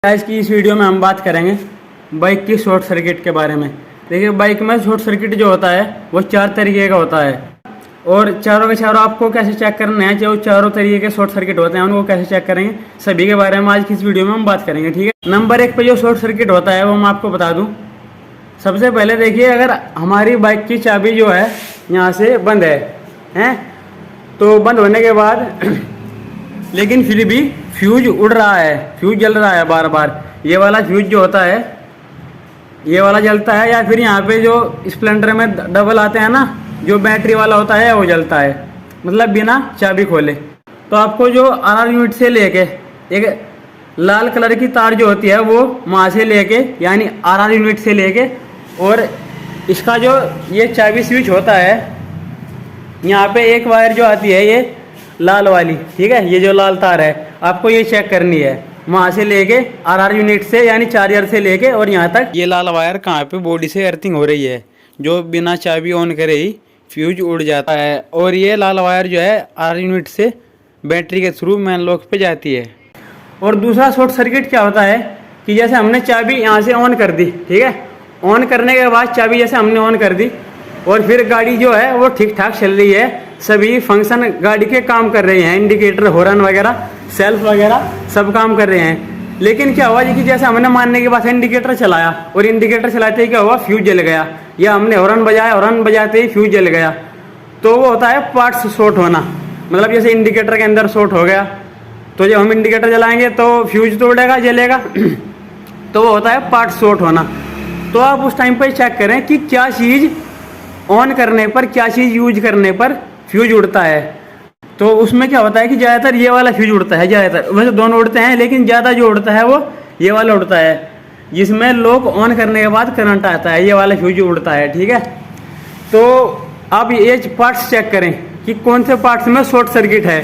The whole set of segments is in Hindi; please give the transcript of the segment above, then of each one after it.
आज की इस वीडियो में हम बात करेंगे बाइक की शॉर्ट सर्किट के बारे में। देखिए, बाइक में शॉर्ट सर्किट जो होता है वो 4 तरीके का होता है और चारों के चारों आपको कैसे चेक करना है, जो चारों तरीके के शॉर्ट सर्किट होते हैं उनको कैसे चेक करेंगे, सभी के बारे में आज की इस वीडियो में हम बात करेंगे। ठीक है, नंबर 1 पे जो शॉर्ट सर्किट होता है वो मैं आपको बता दूँ। सबसे पहले देखिए, अगर हमारी बाइक की चाबी जो है यहाँ से बंद है तो बंद होने के बाद लेकिन फिर भी फ्यूज उड़ रहा है, फ्यूज जल रहा है बार बार, ये वाला फ्यूज जो होता है ये वाला जलता है, या फिर यहाँ पे जो स्प्लेंडर में डबल आते हैं ना, जो बैटरी वाला होता है वो जलता है, मतलब बिना चाबी खोले। तो आपको जो आर यूनिट से लेके एक लाल कलर की तार जो होती है वो वहाँ से लेके, यानी आर यूनिट से लेके, और इसका जो ये चाबी स्विच होता है यहाँ पे एक वायर जो आती है ये लाल वाली, ठीक है, ये जो लाल तार है आपको ये चेक करनी है वहाँ से लेके आर यूनिट से, यानी चार्जर से लेके और यहाँ तक ये लाल वायर कहाँ पे बॉडी से अर्थिंग हो रही है, जो बिना चाबी ऑन करे ही फ्यूज उड़ जाता है। और ये लाल वायर जो है आर यूनिट से बैटरी के थ्रू मेन लॉक पे जाती है। और दूसरा शॉर्ट सर्किट क्या होता है कि जैसे हमने चाबी यहाँ से ऑन कर दी, ठीक है, ऑन करने के बाद चाबी जैसे हमने ऑन कर दी और फिर गाड़ी जो है वो ठीक ठाक चल रही है, सभी फंक्शन गाड़ी के काम कर रहे हैं, इंडिकेटर, हॉर्न वगैरह, सेल्फ वगैरह सब काम कर रहे हैं। लेकिन क्या हुआ जी कि जैसे हमने मानने के बाद इंडिकेटर चलाया और इंडिकेटर चलाते ही क्या हुआ, फ्यूज जल गया, या हमने हॉर्न बजाया, हॉर्न बजाते ही फ्यूज जल गया, तो वो होता है पार्ट्स शॉर्ट होना। मतलब जैसे इंडिकेटर के अंदर शॉर्ट हो गया तो जब हम इंडिकेटर जलाएंगे तो फ्यूज तोड़ेगा, जलेगा तो वो होता है पार्ट शॉर्ट होना। तो आप उस टाइम पर चेक करें कि क्या चीज़ ऑन करने पर, क्या चीज़ यूज करने पर फ्यूज उड़ता है। तो उसमें क्या होता है कि ज़्यादातर ये वाला फ्यूज उड़ता है, ज़्यादातर, वैसे दोनों उड़ते हैं लेकिन ज़्यादा जो उड़ता है वो ये वाला उड़ता है, जिसमें लॉक ऑन करने के बाद करंट आता है, ये वाला फ्यूज उड़ता है। ठीक है, तो आप ये पार्ट्स चेक करें कि कौन से पार्ट्स में शॉर्ट सर्किट है।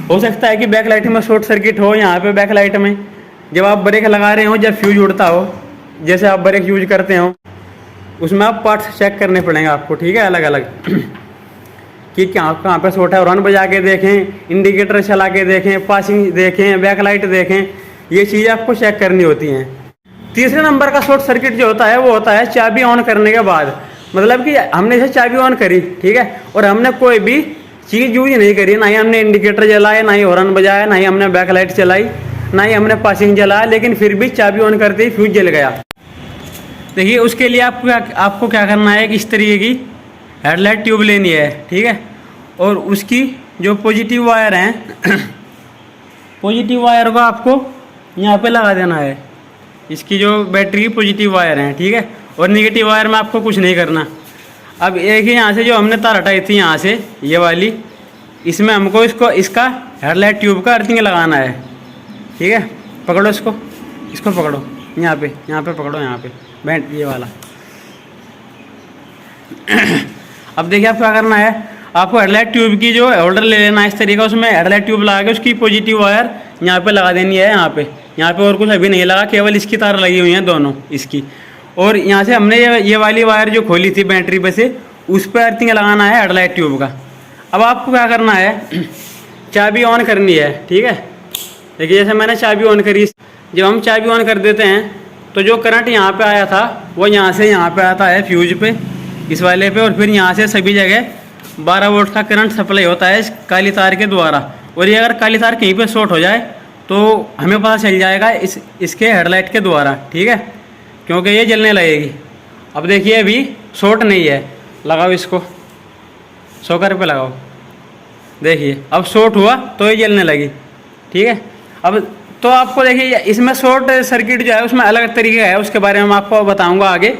हो सकता है कि बैक लाइट में शॉर्ट सर्किट हो, यहाँ पे बैक लाइट में जब आप ब्रेक लगा रहे हो, जब फ्यूज उड़ता हो, जैसे आप ब्रेक यूज करते हो, उसमें आप पार्ट्स चेक करने पड़ेंगे आपको। ठीक है, अलग अलग कि कहाँ पे शॉर्ट है, हॉर्न बजा के देखें, इंडिकेटर चला के देखें, पासिंग देखें, बैक लाइट देखें, ये चीज़ें आपको चेक करनी होती हैं। तीसरे नंबर का शॉर्ट सर्किट जो होता है वो होता है चाबी ऑन करने के बाद। मतलब कि हमने जैसे चाबी ऑन करी, ठीक है, और हमने कोई भी चीज़ यूज नहीं करी, ना ही हमने इंडिकेटर जलाया, ना ही हॉर्न बजाया, ना ही हमने बैक लाइट चलाई, ना ही हमने पासिंग जलाया, लेकिन फिर भी चाबी ऑन करते ही फ्यूज जल गया। देखिए, उसके लिए आपको क्या करना है कि इस तरीके की हेडलाइट ट्यूब लेनी है, ठीक है, और उसकी जो पॉजिटिव वायर हैं पॉजिटिव वायर को आपको यहाँ पे लगा देना है, इसकी जो बैटरी की पॉजिटिव वायर हैं, ठीक है, और नेगेटिव वायर में आपको कुछ नहीं करना। अब एक ही यहाँ से जो हमने तार हटाई थी यहाँ से, ये वाली, इसमें हमको इसका हेडलाइट ट्यूब का अर्थिंग लगाना है। ठीक है, पकड़ो इसको पकड़ो, यहाँ पे पकड़ो, यहाँ पे बैंड ये वाला अब देखिए, आप क्या करना है, आपको हेडलाइट ट्यूब की जो होल्डर ले लेना है इस तरीके का, उसमें हेडलाइट ट्यूब लगा के उसकी पॉजिटिव वायर यहाँ पे लगा देनी है, यहाँ पे और कुछ अभी नहीं लगा, केवल इसकी तार लगी हुई हैं दोनों इसकी। और यहाँ से हमने ये वाली वायर जो खोली थी बैटरी पे से, उस पर अर्थिंग लगाना है हेडलाइट ट्यूब का। अब आपको क्या करना है, चाबी ऑन करनी है। ठीक है, देखिए जैसे मैंने चाबी ऑन करी, जब हम चाबी ऑन कर देते हैं तो जो करंट यहाँ पे आया था वो यहाँ से यहाँ पे आता है फ्यूज पे, इस वाले पे, और फिर यहाँ से सभी जगह 12 वोल्ट का करंट सप्लाई होता है इस काली तार के द्वारा। और ये अगर काली तार कहीं पे शॉर्ट हो जाए तो हमें पता चल जाएगा इसके हेडलाइट के द्वारा, ठीक है, क्योंकि ये जलने लगेगी। अब देखिए, अभी शॉर्ट नहीं है, लगाओ इसको 100 पे लगाओ, देखिए अब शॉर्ट हुआ तो ये जलने लगी। ठीक है, अब तो आपको देखिए इसमें शॉर्ट सर्किट जो है उसमें अलग तरीके का है, उसके बारे में मैं आपको बताऊंगा आगे।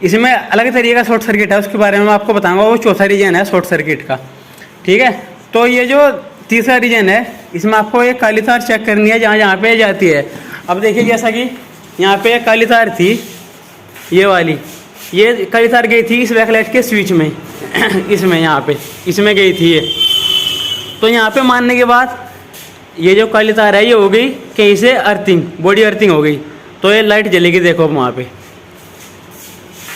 इसमें अलग तरीके का शॉर्ट सर्किट है, उसके बारे में मैं आपको बताऊंगा, वो चौथा रीजन है शॉर्ट सर्किट का। ठीक है, तो ये जो तीसरा रीजन है, इसमें आपको एक काली तार चेक करनी है जहाँ पे जाती है। अब देखिए, जैसा कि यहाँ पे एक काली तार थी, ये वाली, ये काली तार गई थी इस बैकलाइट के स्विच में इसमें, यहाँ पे इसमें गई थी ये। तो यहाँ पे मानने के बाद ये जो काली तार है ये हो गई कहीं से अर्थिंग, बॉडी अर्थिंग हो गई, तो ये लाइट जलेगी। देखो वहाँ पे,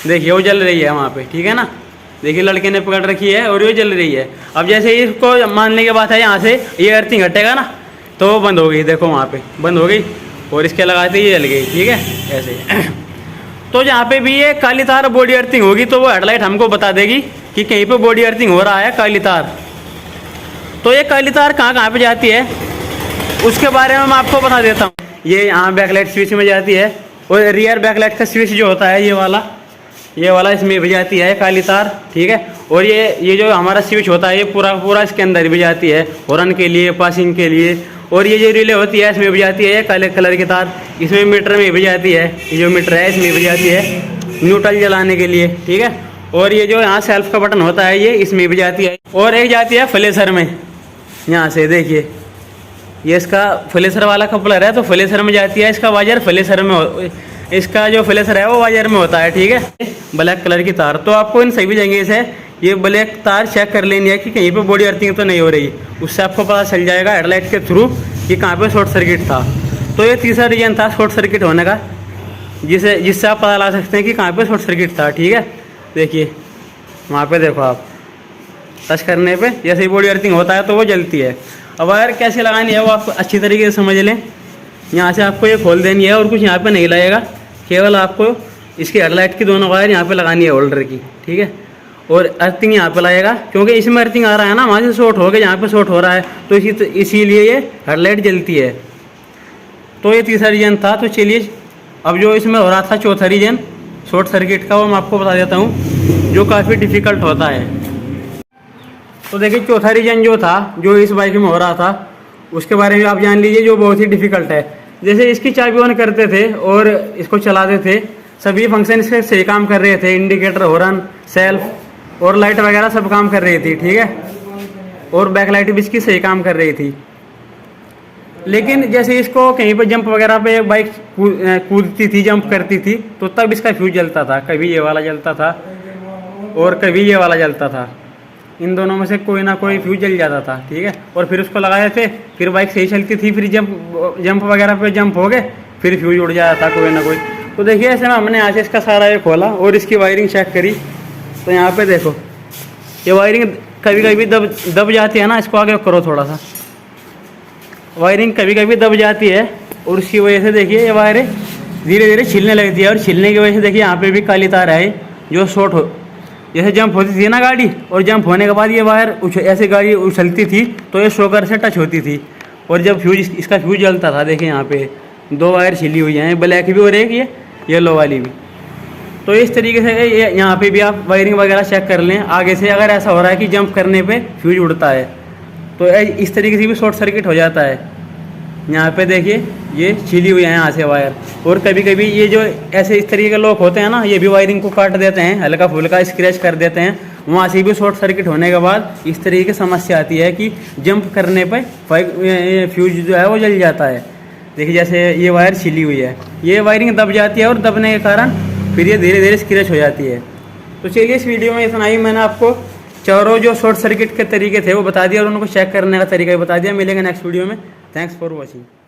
देखिए वो जल रही है वहाँ पे, ठीक है ना, देखिए लड़के ने पकड़ रखी है और ये जल रही है। अब जैसे इसको मानने के बाद है यहाँ से ये अर्थिंग हटेगा ना, तो वो बंद हो गई, देखो वहाँ पे बंद हो गई। और इसके लगाते ही जल गई, ठीक है ऐसे। तो जहाँ पे भी ये काली तार बॉडी अर्थिंग होगी तो वो हेडलाइट हमको बता देगी कि कहीं पे बॉडी अर्थिंग हो रहा है काली तार। तो ये काली तार कहाँ कहाँ पे जाती है उसके बारे में मैं आपको बता देता हूँ। ये यहाँ बैकलाइट स्विच में जाती है, और रियर बैकलाइट का स्विच जो होता है ये वाला इसमें भी जाती है काली तार, ठीक है। और ये जो हमारा स्विच होता है ये पूरा इसके अंदर भी जाती है, हॉर्न के लिए, पासिंग के लिए। और ये जो रिले होती है इसमें भी जाती है काले कलर की तार, इसमें मीटर में भी जाती है, ये जो मीटर है इसमें भी जाती है न्यूट्रल जलाने के लिए, ठीक है। और ये जो यहाँ सेल्फ का बटन होता है ये इसमें भी जाती है। और एक जाती है फ्लेशर में, यहाँ से देखिए ये इसका फ्लेशर वाला कपलर है तो फ्लेशर में जाती है, इसका वाजर फ्लेशर में इसका जो फ्लेशर है वो वाजर में होता है, ठीक है। ब्लैक कलर की तार, तो आपको इन सभी जगह से ये ब्लैक तार चेक कर लेनी है कि कहीं पे बॉडी अर्थिंग तो नहीं हो रही, उससे आपको पता चल जाएगा हेडलाइट के थ्रू कि कहाँ पे शॉर्ट सर्किट था। तो ये तीसरा रीजन था शॉर्ट सर्किट होने का, जिससे आप पता लगा सकते हैं कि कहाँ पे शॉर्ट सर्किट था, ठीक है। देखिए वहाँ पे देखो आप टच करने पे जैसे ही बॉडी अर्थिंग होता है तो वो जलती है। अब वायर कैसे लगानी है वो आप अच्छी तरीके से समझ लें। यहाँ से आपको ये खोल देनी है और कुछ यहाँ पे नहीं लगेगा, केवल आपको इसकी हेडलाइट की दोनों वायर यहाँ पे लगानी है होल्डर की, ठीक है। और अर्थिंग यहाँ पे लगेगा क्योंकि इसमें अर्थिंग आ रहा है ना, वहाँ से शॉर्ट हो गया, यहाँ पे शॉर्ट हो रहा है तो इसीलिए ये हेडलाइट जलती है। तो ये तीसरा रीजन था। तो चलिए अब जो इसमें हो रहा था चौथा रीजन शॉर्ट सर्किट का वो मैं आपको बता देता हूँ, जो काफ़ी डिफ़िकल्ट होता है। तो देखिए चौथा रीजन जो था जो इस बाइक में हो रहा था उसके बारे में आप जान लीजिए, जो बहुत ही डिफ़िकल्ट है। जैसे इसकी चाबी ऑन करते थे और इसको चलाते थे, सभी फंक्शन इसके सही काम कर रहे थे, इंडिकेटर, हॉर्न, सेल्फ और लाइट वगैरह सब काम कर रही थी, ठीक है। और बैक लाइट भी इसकी सही काम कर रही थी। लेकिन जैसे इसको कहीं पर जंप वगैरह पे बाइक कूदती थी, जंप करती थी, तो तब इसका फ्यूज जलता था। कभी ये वाला जलता था और कभी ये वाला जलता था, इन दोनों में से कोई ना कोई फ्यूज जल जाता था, ठीक है। और फिर उसको लगाए थे, फिर बाइक सही चलती थी, फिर जंप वगैरह पे जंप हो गए, फिर फ्यूज उड़ जाता था कोई ना कोई। तो देखिए ऐसे में हमने यहाँ से इसका सारा ये खोला और इसकी वायरिंग चेक करी, तो यहाँ पे देखो ये वायरिंग कभी कभी दब जाती है ना, इसको आगे करो थोड़ा सा, वायरिंग कभी कभी दब जाती है और उसकी वजह से देखिए ये वायरें धीरे धीरे छिलने लगती है। और छिलने की वजह से देखिए यहाँ पे भी काली तार है जो शॉर्ट हो, जैसे जंप होती थी ना गाड़ी, और जंप होने के बाद ये वायर ऐसे गाड़ी उछलती थी तो ये शॉकर से टच होती थी, और जब फ्यूज इसका फ्यूज जलता था, देखिए यहाँ पे दो वायर छिली हुई हैं, ब्लैक भी और एक ये येलो वाली भी। तो इस तरीके से ये यहाँ पे भी आप वायरिंग वगैरह चेक कर लें आगे से, अगर ऐसा हो रहा है कि जंप करने पे फ्यूज उड़ता है तो इस तरीके से भी शॉर्ट सर्किट हो जाता है। यहाँ पे देखिए ये छिली हुई है यहाँ से वायर, और कभी कभी ये जो ऐसे इस तरीके के लॉक होते हैं ना, ये भी वायरिंग को काट देते हैं, हल्का फुल्का स्क्रैच कर देते हैं, वहाँ से भी शॉर्ट सर्किट होने के बाद इस तरीके की समस्या आती है कि जंप करने पर फ्यूज जो है वो जल जाता है। देखिए जैसे ये वायर छिली हुई है, ये वायरिंग दब जाती है और दबने के कारण फिर ये धीरे धीरे स्क्रैच हो जाती है। तो चलिए इस वीडियो में इतना ही, मैंने आपको चारों जो शॉर्ट सर्किट के तरीके थे वो बता दिया और उनको चेक करने का तरीका भी बता दिया। मिलेंगे नेक्स्ट वीडियो में। Thanks for watching.